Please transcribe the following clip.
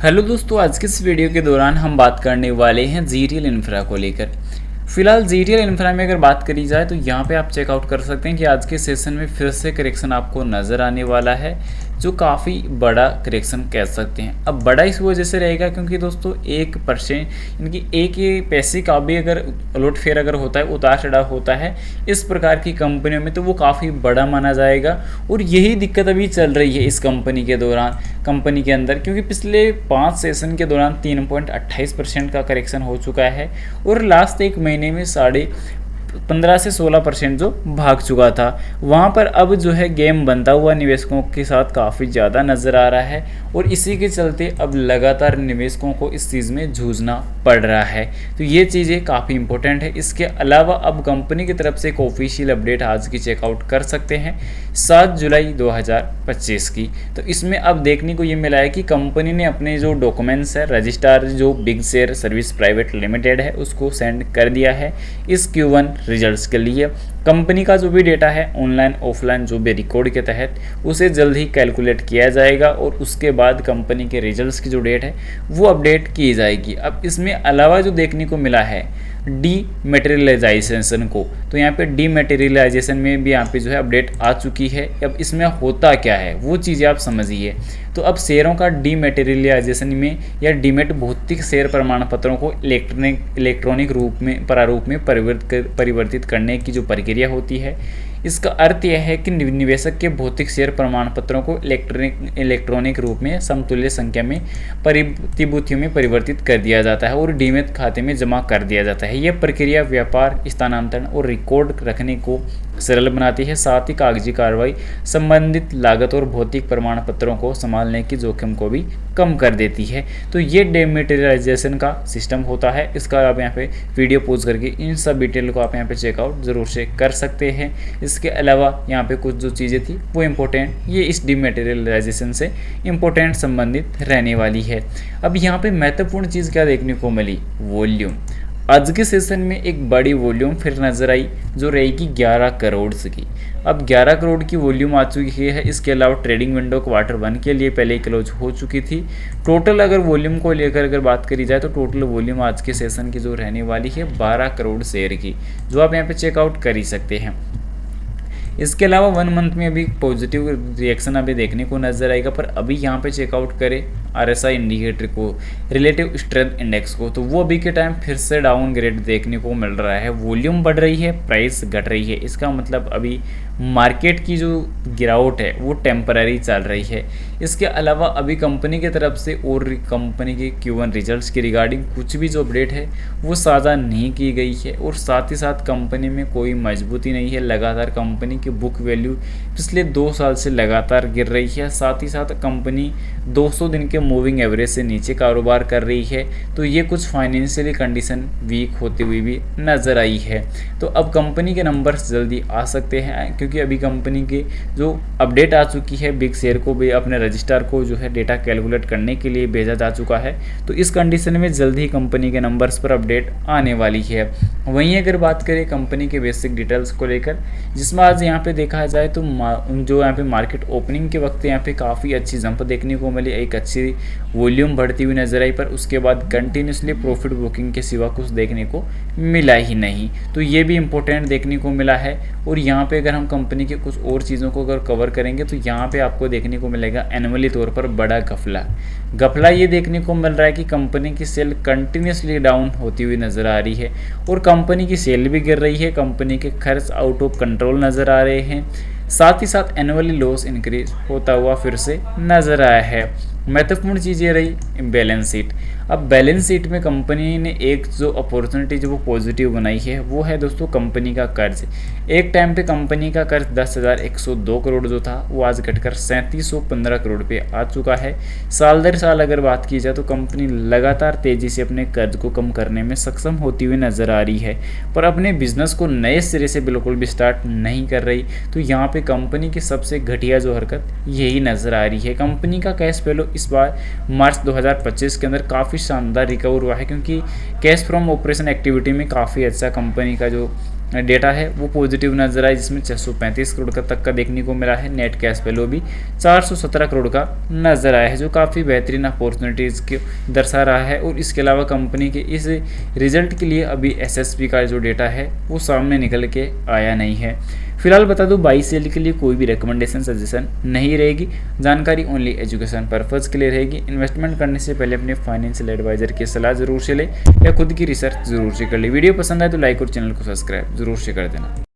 Hello दोस्तों, आज के इस वीडियो के दौरान हम बात करने वाले हैं जीटीएल इंफ्रा को लेकर। फिलहाल जीटीएल इंफ्रा में अगर बात करी जाए तो यहाँ पे आप चेकआउट कर सकते हैं कि आज के सेशन में फिर से करेक्शन आपको नज़र आने वाला है, जो काफ़ी बड़ा करेक्शन कह सकते हैं। अब बड़ा इस वजह से रहेगा क्योंकि दोस्तों 1% इनकी एक ही पैसे का भी अगर उलट फेर अगर होता है, उतार चढ़ाव होता है इस प्रकार की कंपनियों में, तो वो काफ़ी बड़ा माना जाएगा। और यही दिक्कत अभी चल रही है इस कंपनी के अंदर, क्योंकि पिछले 5 सेशन के दौरान 3.28% का करेक्शन हो चुका है और लास्ट एक महीने में 15 से 16% जो भाग चुका था। वहाँ पर अब जो है गेम बनता हुआ निवेशकों के साथ काफ़ी ज़्यादा नज़र आ रहा है और इसी के चलते अब लगातार निवेशकों को इस चीज़ में जूझना पड़ रहा है। तो ये चीज़ें काफ़ी इंपॉर्टेंट है। इसके अलावा अब कंपनी की तरफ से एक ऑफिशियल अपडेट आज की चेकआउट कर सकते हैं 7 जुलाई 2025 की। तो इसमें अब देखने को ये मिला है कि कंपनी ने अपने जो डॉक्यूमेंट्स है रजिस्ट्रार जो big share service private limited है उसको सेंड कर दिया है इस Q1 रिजल्ट्स के लिए। कंपनी का जो भी डेटा है ऑनलाइन ऑफलाइन जो भी रिकॉर्ड के तहत उसे जल्द ही कैलकुलेट किया जाएगा और उसके बाद कंपनी के रिजल्ट्स की जो डेट है वो अपडेट की जाएगी। अब इसमें अलावा जो देखने को मिला है डीमेटेरियलाइजेशन को, तो यहाँ पे डीमेटेरियलाइजेशन में भी यहाँ पे जो है अपडेट आ चुकी है। अब इसमें होता क्या है वो चीज़ें आप समझिए। तो अब शेयरों का डीमेटेरियलाइजेशन में या डीमेट भौतिक शेयर प्रमाण पत्रों को इलेक्ट्रॉनिक प्रारूप में परिवर्तित करने की जो प्रक्रिया होती है, इसका अर्थ यह है कि निवेशक के भौतिक शेयर प्रमाण पत्रों को इलेक्ट्रॉनिक रूप में समतुल्य संख्या में प्रतिभूतियों में परिवर्तित कर दिया जाता है और डीमेट खाते में जमा कर दिया जाता है। यह प्रक्रिया व्यापार स्थानांतरण और रिकॉर्ड रखने को सरल बनाती है, साथ ही कागजी कार्रवाई संबंधित लागत और भौतिक प्रमाण पत्रों को संभालने की जोखिम को भी कम कर देती है। तो ये डीमेटेरियलाइजेशन का सिस्टम होता है। इसका आप यहाँ पे वीडियो पोज करके इन सब डिटेल को आप यहाँ पे चेकआउट ज़रूर से कर सकते हैं। इसके अलावा यहाँ पे कुछ जो चीज़ें थी वो इम्पोर्टेंट, ये इस डीमेटेरियलाइजेशन से इम्पोर्टेंट संबंधित रहने वाली है। अब यहाँ पे महत्वपूर्ण चीज़ क्या देखने को मिली, वॉल्यूम। आज के सेशन में एक बड़ी वॉल्यूम फिर नज़र आई जो रहेगी 11 करोड़ की। अब 11 करोड़ की वॉल्यूम आ चुकी है। इसके अलावा ट्रेडिंग विंडो Q1 के लिए पहले क्लोज हो चुकी थी। टोटल अगर वॉल्यूम को लेकर अगर बात करी जाए तो टोटल वॉल्यूम आज के सेशन की जो रहने वाली है 12 करोड़ शेयर की, जो आप यहाँ पे चेकआउट कर ही सकते हैं। इसके अलावा 1 मंथ में अभी पॉजिटिव रिएक्शन अभी देखने को नजर आएगा, पर अभी यहाँ पे चेकआउट करें RSI इंडिकेटर को, रिलेटिव स्ट्रेंथ इंडेक्स को, तो वो अभी के टाइम फिर से डाउन ग्रेड देखने को मिल रहा है। वॉल्यूम बढ़ रही है, प्राइस घट रही है। इसका मतलब अभी मार्केट की जो गिरावट है वो टेम्पररी चल रही है। इसके अलावा अभी कंपनी की तरफ से और कंपनी के Q1 रिजल्ट्स की रिगार्डिंग कुछ भी जो अपडेट है वो साझा नहीं की गई है और साथ ही साथ कंपनी में कोई मजबूती नहीं है। लगातार कंपनी की बुक वैल्यू पिछले 2 साल से लगातार गिर रही है। साथ ही साथ कंपनी 200 दिन के मूविंग एवरेज से नीचे कारोबार कर रही है। तो ये कुछ फाइनेंशियली कंडीशन वीक होती हुई भी नज़र आई है। तो अब कंपनी के नंबर्स जल्दी आ सकते हैं क्योंकि अभी कंपनी के जो अपडेट आ चुकी है, बिग शेयर को भी अपने रजिस्ट्रार को जो है डेटा कैलकुलेट करने के लिए भेजा जा चुका है। तो इस कंडीशन में जल्दी ही कंपनी के नंबर्स पर अपडेट आने वाली है। वहीं अगर बात करें कंपनी के बेसिक डिटेल्स को लेकर, जिसमें आज यहाँ पे देखा जाए तो जो यहाँ पे मार्केट ओपनिंग के वक्त यहाँ पे काफ़ी अच्छी जंप देखने को मिली, एक अच्छी वॉल्यूम बढ़ती हुई नजर आई, पर उसके बाद कंटिन्यूसली प्रॉफिट बुकिंग के सिवा कुछ देखने को मिला ही नहीं। तो ये भी इम्पोर्टेंट देखने को मिला है। और यहाँ पे अगर हम कंपनी के कुछ और चीज़ों को अगर कवर करेंगे तो यहाँ पे आपको देखने को मिलेगा एनुअली तौर पर बड़ा घपला ये देखने को मिल रहा है कि कंपनी की सेल कंटिन्यूसली डाउन होती हुई नज़र आ रही है और कंपनी की सेल भी गिर रही है। कंपनी के खर्च आउट ऑफ कंट्रोल नज़र आ रहे हैं। साथ ही साथ एनुअली लॉस इंक्रीज होता हुआ फिर से नज़र आया है। महत्वपूर्ण चीज़ ये रही बैलेंस शीट। अब बैलेंस शीट में कंपनी ने एक जो अपॉर्चुनिटी जो वो पॉजिटिव बनाई है वो है दोस्तों कंपनी का कर्ज। एक टाइम पे कंपनी का कर्ज 10,102 करोड़ जो था वो आज घटकर 3,715 करोड़ पे आ चुका है। साल दर साल अगर बात की जाए तो कंपनी लगातार तेज़ी से अपने कर्ज को कम करने में सक्षम होती हुई नज़र आ रही है, पर अपने बिजनेस को नए सिरे से बिल्कुल भी स्टार्ट नहीं कर रही। तो यहाँ पे कंपनी की सबसे घटिया जो हरकत यही नज़र आ रही है। कंपनी का कैश फ्लो इस बार मार्च 2025 के अंदर काफ़ी शानदार रिकवर हुआ है, क्योंकि कैश फ्रॉम ऑपरेशन एक्टिविटी में काफ़ी अच्छा कंपनी का जो डेटा है वो पॉजिटिव नजर आया, जिसमें 635 करोड़ का तक का देखने को मिला है। नेट कैश वैल्यू भी 417 करोड़ का नजर आया है, जो काफ़ी बेहतरीन अपॉर्चुनिटीज़ को दर्शा रहा है। और इसके अलावा कंपनी के इस रिजल्ट के लिए अभी एसएसपी का जो डेटा है वो सामने निकल के आया नहीं है। फिलहाल बता दूं, बाई सेल के लिए कोई भी रिकमेंडेशन सजेशन नहीं रहेगी। जानकारी ओनली एजुकेशन पर्पज़ के लिए रहेगी। इन्वेस्टमेंट करने से पहले अपने फाइनेंशियल एडवाइजर की सलाह जरूर से ले या खुद की रिसर्च जरूर से कर ले। वीडियो पसंद आए तो लाइक और चैनल को सब्सक्राइब जरूर से कर देना।